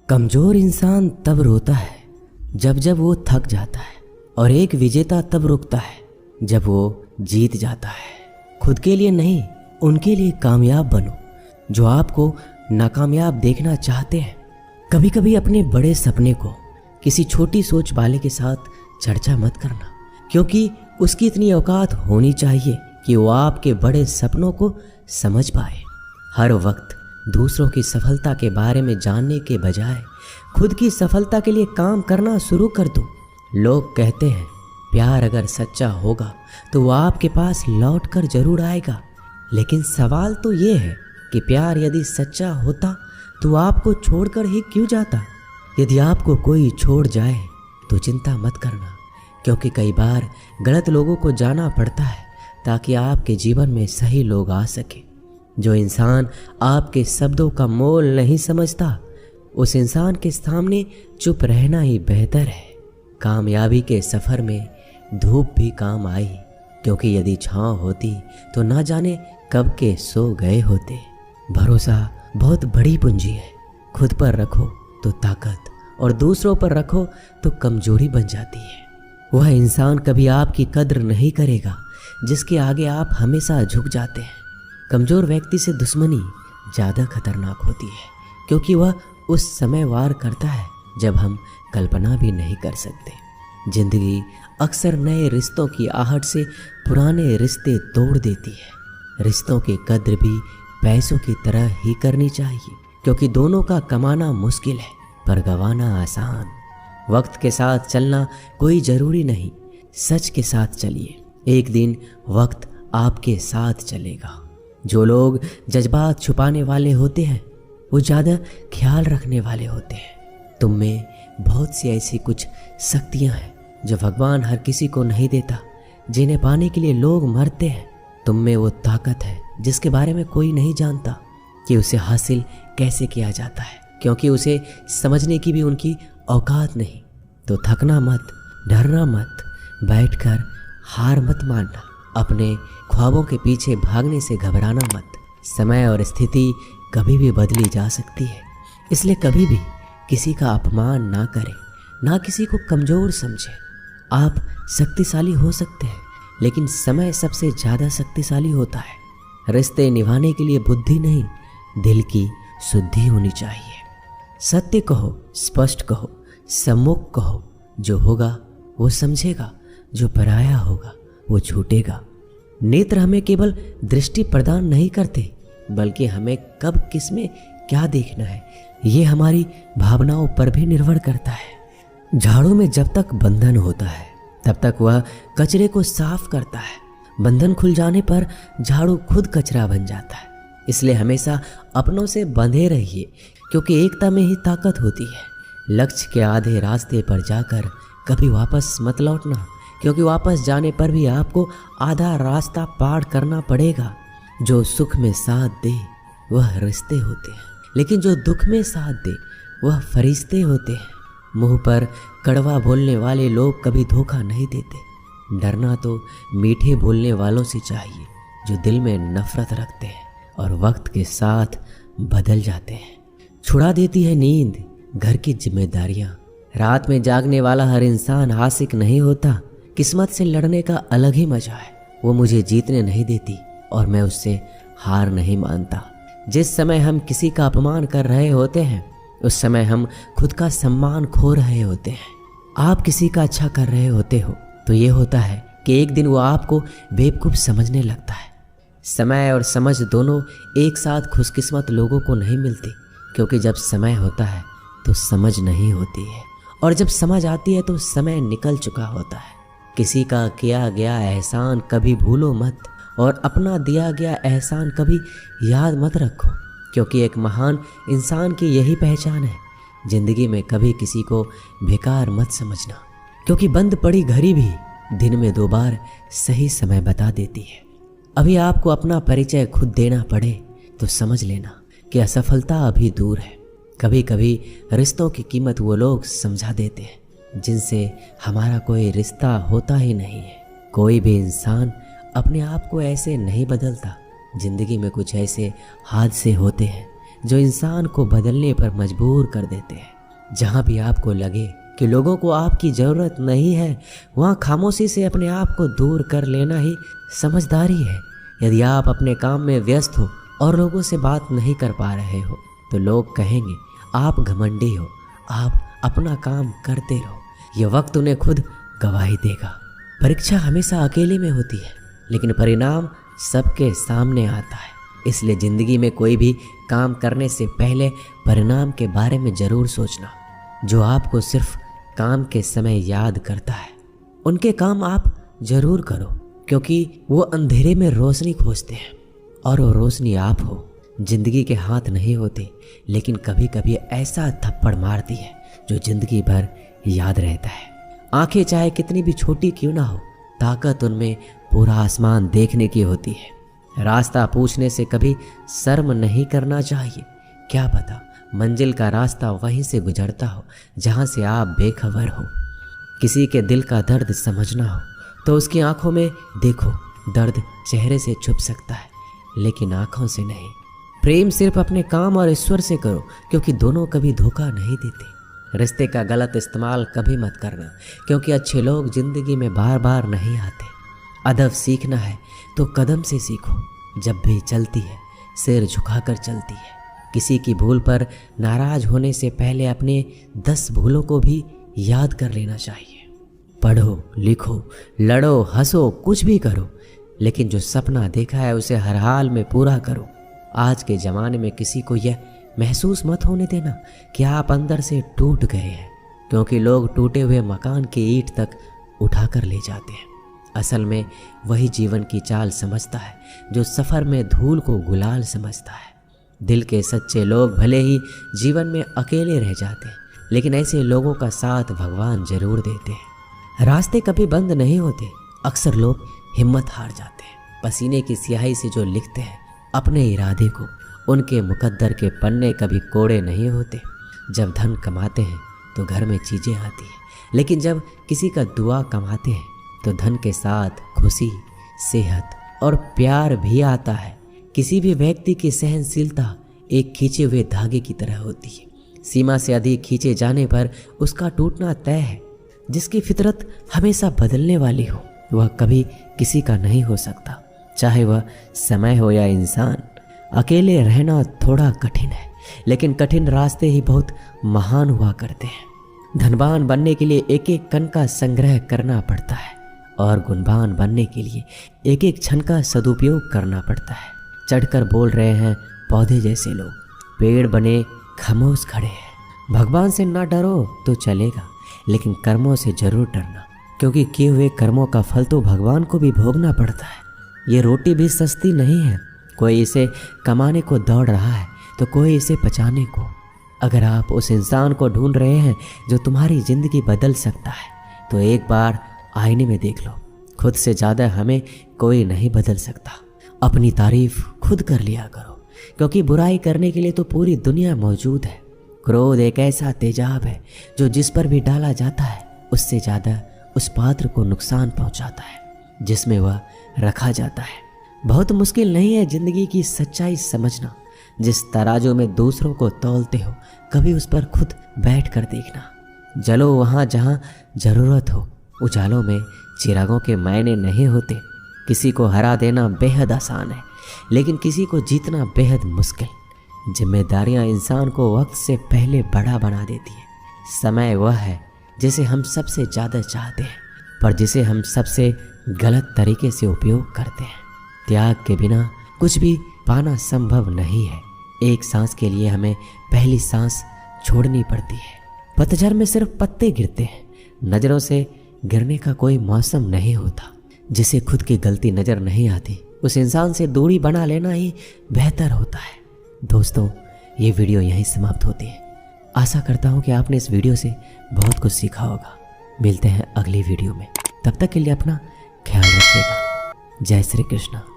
कमजोर इंसान तब रोता है जब जब वो थक जाता है, और एक विजेता तब रुकता है जब वो जीत जाता है। खुद के लिए नहीं, उनके लिए कामयाब बनो जो आपको नाकामयाब देखना चाहते हैं। कभी कभी अपने बड़े सपने को किसी छोटी सोच वाले के साथ चर्चा मत करना, क्योंकि उसकी इतनी औकात होनी चाहिए कि वो आपके बड़े सपनों को समझ पाए। हर वक्त दूसरों की सफलता के बारे में जानने के बजाय खुद की सफलता के लिए काम करना शुरू कर दो। लोग कहते हैं प्यार अगर सच्चा होगा तो वो आपके पास लौट कर जरूर आएगा, लेकिन सवाल तो ये है कि प्यार यदि सच्चा होता तो आपको छोड़कर ही क्यों जाता। यदि आपको कोई छोड़ जाए तो चिंता मत करना, क्योंकि कई बार गलत लोगों को जाना पड़ता है ताकि आपके जीवन में सही लोग आ सके। जो इंसान आपके शब्दों का मोल नहीं समझता, उस इंसान के सामने चुप रहना ही बेहतर है। कामयाबी के सफ़र में धूप भी काम आई, क्योंकि यदि छाँव होती तो ना जाने कब के सो गए होते। भरोसा बहुत बड़ी पूंजी है। खुद पर रखो तो ताकत, और दूसरों पर रखो तो कमजोरी बन जाती है। वह इंसान कभी आपकी कद्र नहीं करेगा जिसके आगे आप हमेशा झुक जाते हैं। कमज़ोर व्यक्ति से दुश्मनी ज़्यादा खतरनाक होती है, क्योंकि वह उस समय वार करता है जब हम कल्पना भी नहीं कर सकते। जिंदगी अक्सर नए रिश्तों की आहट से पुराने रिश्ते तोड़ देती है। रिश्तों की कद्र भी पैसों की तरह ही करनी चाहिए, क्योंकि दोनों का कमाना मुश्किल है पर गंवाना आसान। वक्त के साथ चलना कोई ज़रूरी नहीं, सच के साथ चलिए। एक दिन वक्त आपके साथ चलेगा। जो लोग जज्बात छुपाने वाले होते हैं वो ज़्यादा ख्याल रखने वाले होते हैं। तुम में बहुत सी ऐसी कुछ शक्तियाँ हैं जो भगवान हर किसी को नहीं देता, जिन्हें पाने के लिए लोग मरते हैं। तुम में वो ताकत है जिसके बारे में कोई नहीं जानता कि उसे हासिल कैसे किया जाता है, क्योंकि उसे समझने की भी उनकी औकात नहीं। तो थकना मत, डरना मत, बैठकर हार मत मानना, अपने ख्वाबों के पीछे भागने से घबराना मत। समय और स्थिति कभी भी बदली जा सकती है, इसलिए कभी भी किसी का अपमान ना करें, ना किसी को कमज़ोर समझें। आप शक्तिशाली हो सकते हैं, लेकिन समय सबसे ज़्यादा शक्तिशाली होता है। रिश्ते निभाने के लिए बुद्धि नहीं, दिल की शुद्धि होनी चाहिए। सत्य कहो, स्पष्ट कहो, सम्मुख कहो। जो होगा वो समझेगा, जो पराया होगा वो छूटेगा। नेत्र हमें केवल दृष्टि प्रदान नहीं करते, बल्कि हमें कब किस में क्या देखना है ये हमारी भावनाओं पर भी निर्भर करता है। झाड़ू में जब तक बंधन होता है तब तक वह कचरे को साफ करता है। बंधन खुल जाने पर झाड़ू खुद कचरा बन जाता है। इसलिए हमेशा अपनों से बंधे रहिए, क्योंकि एकता में ही ताकत होती है। लक्ष्य के आधे रास्ते पर जाकर कभी वापस मत लौटना, क्योंकि वापस जाने पर भी आपको आधा रास्ता पार करना पड़ेगा। जो सुख में साथ दे वह रिश्ते होते हैं, लेकिन जो दुख में साथ दे वह फरिश्ते होते हैं। मुंह पर कड़वा बोलने वाले लोग कभी धोखा नहीं देते। डरना तो मीठे बोलने वालों से चाहिए जो दिल में नफरत रखते हैं और वक्त के साथ बदल जाते हैं। छुड़ा देती है नींद घर की जिम्मेदारियाँ। रात में जागने वाला हर इंसान आशिक नहीं होता। किस्मत से लड़ने का अलग ही मजा है। वो मुझे जीतने नहीं देती और मैं उससे हार नहीं मानता। जिस समय हम किसी का अपमान कर रहे होते हैं उस समय हम खुद का सम्मान खो रहे होते हैं। आप किसी का अच्छा कर रहे होते हो तो ये होता है कि एक दिन वो आपको बेवकूफ़ समझने लगता है। समय और समझ दोनों एक साथ खुशकिस्मत लोगों को नहीं मिलती, क्योंकि जब समय होता है तो समझ नहीं होती है, और जब समझ आती है तो समय निकल चुका होता है। किसी का किया गया एहसान कभी भूलो मत, और अपना दिया गया एहसान कभी याद मत रखो, क्योंकि एक महान इंसान की यही पहचान है। जिंदगी में कभी किसी को बेकार मत समझना, क्योंकि बंद पड़ी घड़ी भी दिन में 2 बार सही समय बता देती है। अभी आपको अपना परिचय खुद देना पड़े तो समझ लेना कि असफलता अभी दूर है। कभी कभी रिश्तों की कीमत वो लोग समझा देते हैं जिनसे हमारा कोई रिश्ता होता ही नहीं है। कोई भी इंसान अपने आप को ऐसे नहीं बदलता। जिंदगी में कुछ ऐसे हादसे होते हैं जो इंसान को बदलने पर मजबूर कर देते हैं। जहाँ भी आपको लगे कि लोगों को आपकी ज़रूरत नहीं है, वहाँ खामोशी से अपने आप को दूर कर लेना ही समझदारी है। यदि आप अपने काम में व्यस्त हो और लोगों से बात नहीं कर पा रहे हो तो लोग कहेंगे आप घमंडी हो, आप अपना काम करते रहो। यह वक्त उन्हें खुद गवाही देगा। परीक्षा हमेशा अकेले में होती है, लेकिन परिणाम सबके सामने आता है। इसलिए ज़िंदगी में कोई भी काम करने से पहले परिणाम के बारे में ज़रूर सोचना। जो आपको सिर्फ काम के समय याद करता है, उनके काम आप ज़रूर करो, क्योंकि वो अंधेरे में रोशनी खोजते हैं और वो रोशनी आप हो। ज़िंदगी के हाथ नहीं होते, लेकिन कभी कभी ऐसा थप्पड़ मारती है जो ज़िंदगी भर याद रहता है। आंखें चाहे कितनी भी छोटी क्यों ना हो, ताकत उनमें पूरा आसमान देखने की होती है। रास्ता पूछने से कभी शर्म नहीं करना चाहिए। क्या पता मंजिल का रास्ता वहीं से गुजरता हो जहां से आप बेखबर हो। किसी के दिल का दर्द समझना हो तो उसकी आंखों में देखो। दर्द चेहरे से छुप सकता है, लेकिन आंखों से नहीं। प्रेम सिर्फ अपने काम और ईश्वर से करो, क्योंकि दोनों कभी धोखा नहीं देते। रिश्ते का गलत इस्तेमाल कभी मत करना, क्योंकि अच्छे लोग जिंदगी में बार बार नहीं आते। अदब सीखना है तो कदम से सीखो। जब भी चलती है सिर झुकाकर चलती है। किसी की भूल पर नाराज होने से पहले अपने 10 भूलों को भी याद कर लेना चाहिए। पढ़ो, लिखो, लड़ो, हंसो, कुछ भी करो, लेकिन जो सपना देखा है उसे हर हाल में पूरा करो। आज के ज़माने में किसी को यह महसूस मत होने देना कि आप अंदर से टूट गए हैं, क्योंकि लोग टूटे हुए मकान की ईंट तक उठा कर ले जाते हैं। असल में वही जीवन की चाल समझता है जो सफ़र में धूल को गुलाल समझता है। दिल के सच्चे लोग भले ही जीवन में अकेले रह जाते हैं, लेकिन ऐसे लोगों का साथ भगवान जरूर देते हैं। रास्ते कभी बंद नहीं होते। अक्सर लोग हिम्मत हार जाते हैं। पसीने की स्याही से जो लिखते हैं अपने इरादे को, उनके मुकद्दर के पन्ने कभी कोड़े नहीं होते। जब धन कमाते हैं तो घर में चीज़ें आती हैं, लेकिन जब किसी का दुआ कमाते हैं तो धन के साथ खुशी, सेहत और प्यार भी आता है। किसी भी व्यक्ति की सहनशीलता एक खींचे हुए धागे की तरह होती है। सीमा से अधिक खींचे जाने पर उसका टूटना तय है। जिसकी फितरत हमेशा बदलने वाली हो वह कभी किसी का नहीं हो सकता, चाहे वह समय हो या इंसान। अकेले रहना थोड़ा कठिन है, लेकिन कठिन रास्ते ही बहुत महान हुआ करते हैं। धनवान बनने के लिए एक एक कण का संग्रह करना पड़ता है और गुणवान बनने के लिए एक एक क्षण का सदुपयोग करना पड़ता है। चढ़कर बोल रहे हैं पौधे जैसे लोग, पेड़ बने खामोश खड़े हैं। भगवान से ना डरो तो चलेगा, लेकिन कर्मों से जरूर डरना, क्योंकि किए हुए कर्मों का फल तो भगवान को भी भोगना पड़ता है। ये रोटी भी सस्ती नहीं है। कोई इसे कमाने को दौड़ रहा है तो कोई इसे पचाने को। अगर आप उस इंसान को ढूंढ रहे हैं जो तुम्हारी ज़िंदगी बदल सकता है, तो एक बार आईने में देख लो। खुद से ज़्यादा हमें कोई नहीं बदल सकता। अपनी तारीफ खुद कर लिया करो, क्योंकि बुराई करने के लिए तो पूरी दुनिया मौजूद है। क्रोध एक ऐसा तेजाब है जो जिस पर भी डाला जाता है उससे ज़्यादा उस पात्र को नुकसान पहुंचाता है जिसमें वह रखा जाता है। बहुत मुश्किल नहीं है ज़िंदगी की सच्चाई समझना। जिस तराजू में दूसरों को तौलते हो, कभी उस पर खुद बैठ कर देखना। जलो वहाँ जहाँ ज़रूरत हो। उजालों में चिरागों के मायने नहीं होते। किसी को हरा देना बेहद आसान है, लेकिन किसी को जीतना बेहद मुश्किल। जिम्मेदारियां इंसान को वक्त से पहले बड़ा बना देती है। समय वह है जिसे हम सबसे ज़्यादा चाहते हैं, पर जिसे हम सबसे गलत तरीके से उपयोग करते हैं। त्याग के बिना कुछ भी पाना संभव नहीं है। एक सांस के लिए हमें पहली सांस छोड़नी पड़ती है। पतझड़ में सिर्फ पत्ते गिरते हैं। नज़रों से गिरने का कोई मौसम नहीं होता। जिसे खुद की गलती नज़र नहीं आती, उस इंसान से दूरी बना लेना ही बेहतर होता है। दोस्तों, ये वीडियो यहीं समाप्त होती है। आशा करता हूँ कि आपने इस वीडियो से बहुत कुछ सीखा होगा। मिलते हैं अगली वीडियो में। तब तक के लिए अपना ख्याल रखिएगा। जय श्री कृष्ण।